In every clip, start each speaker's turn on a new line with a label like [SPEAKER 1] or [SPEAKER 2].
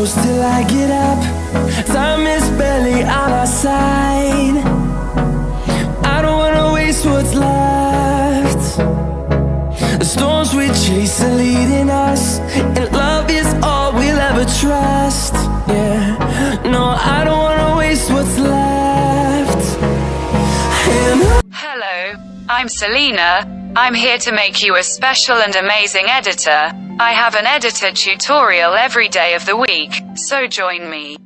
[SPEAKER 1] close till I get up. Time is barely on our side. I don't wanna waste what's left. The storms we chase are leading us, and love is all we'll ever trust. Yeah, no, I don't wanna waste what's left.
[SPEAKER 2] Hello, I'm Selena. I'm here to make you a special and amazing editor. I have an editor tutorial every day of the week, so join me.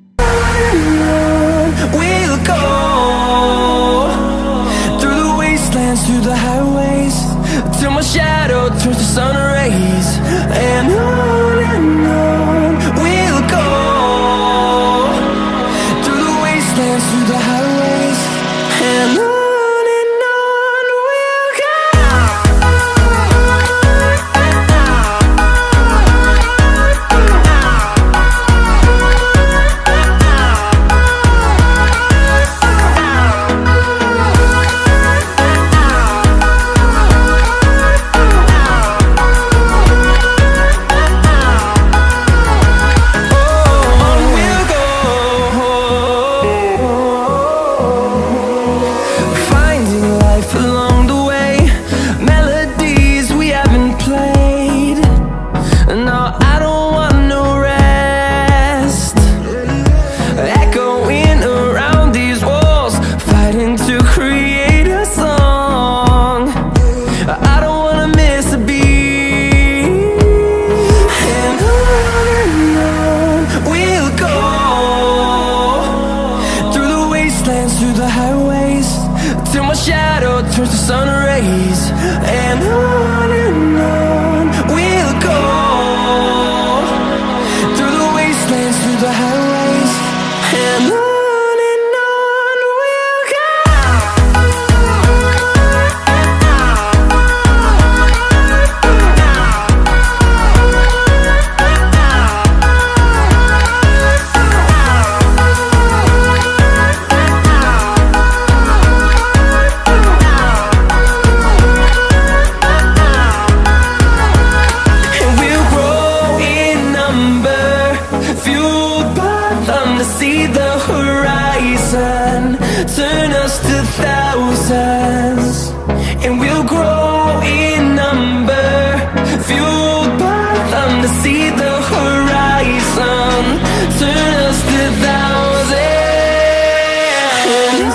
[SPEAKER 1] We'll go through the wastelands, through the highways, till my shadow turns to sun rays. And on we'll go through the wastelands, through the highways, and on. Through the highways, till my shadow turns to sun rays. And on we'll go through the wastelands, through the highways, and on. Turn us to thousands, and we'll grow in number, fueled by them to see the horizon. Turn us to thousands, and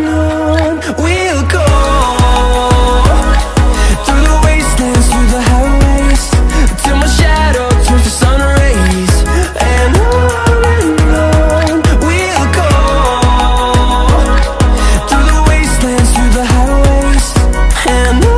[SPEAKER 1] on we'll go through the wastelands, through the highways, till my shadow turns to sun rays. And on we'll go through the wastelands, through the highways, and on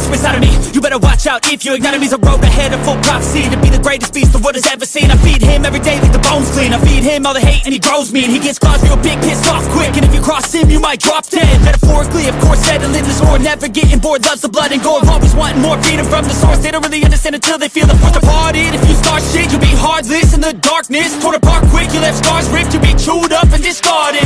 [SPEAKER 3] inside of me, you better watch out. If you ignite me's a road ahead of full prophecy, to be the greatest beast the world has ever seen. I feed him every day like the bones clean. I feed him all the hate and he grows mean. He gets claws real big, pissed off quick, and if you cross him you might drop dead. Metaphorically, of course, settling this war, never getting bored, loves the blood and gore, always wanting more, freedom from the source. They don't really understand until they feel the force apart. If you start shit, you'll be heartless in the darkness, torn apart quick, you left scars ripped, you'll be chewed up and discarded.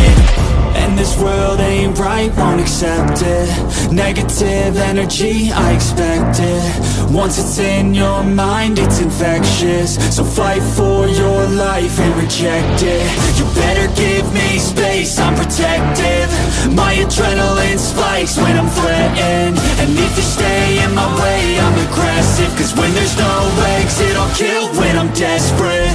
[SPEAKER 4] And this world ain't right, won't accept it. Negative energy, I expect it. Once it's in your mind, it's infectious. So fight for your life and reject it. You better give me space, I'm protective. My adrenaline spikes when I'm threatened. And if you stay in my way, I'm aggressive. Cause when there's no exit, I'll kill when I'm desperate.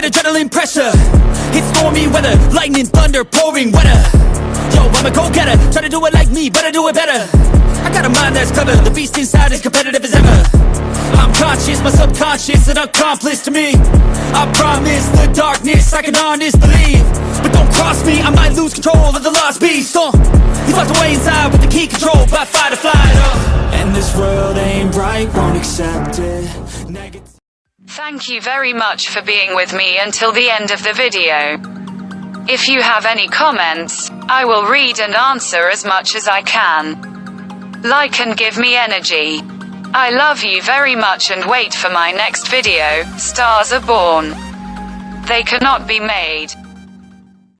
[SPEAKER 4] Adrenaline pressure, it's stormy weather.
[SPEAKER 3] lightning, thunder, pouring weather. Yo, I'm a go-getter, try to do it like me, but I do it better. I got a mind that's clever, the beast inside is competitive as ever. I'm conscious, my subconscious, an accomplice to me. I promise the darkness, I can honest believe. But don't cross me, I might lose control of the lost beast. He's locked away inside with the key controlled by fight or flight.
[SPEAKER 4] And this world ain't right, won't accept it.
[SPEAKER 2] Thank you very much for being with me until the end of the video. If you have any comments, I will read and answer as much as I can. Like and give me energy. I love you very much and wait for my next video. Stars are born. They cannot be made.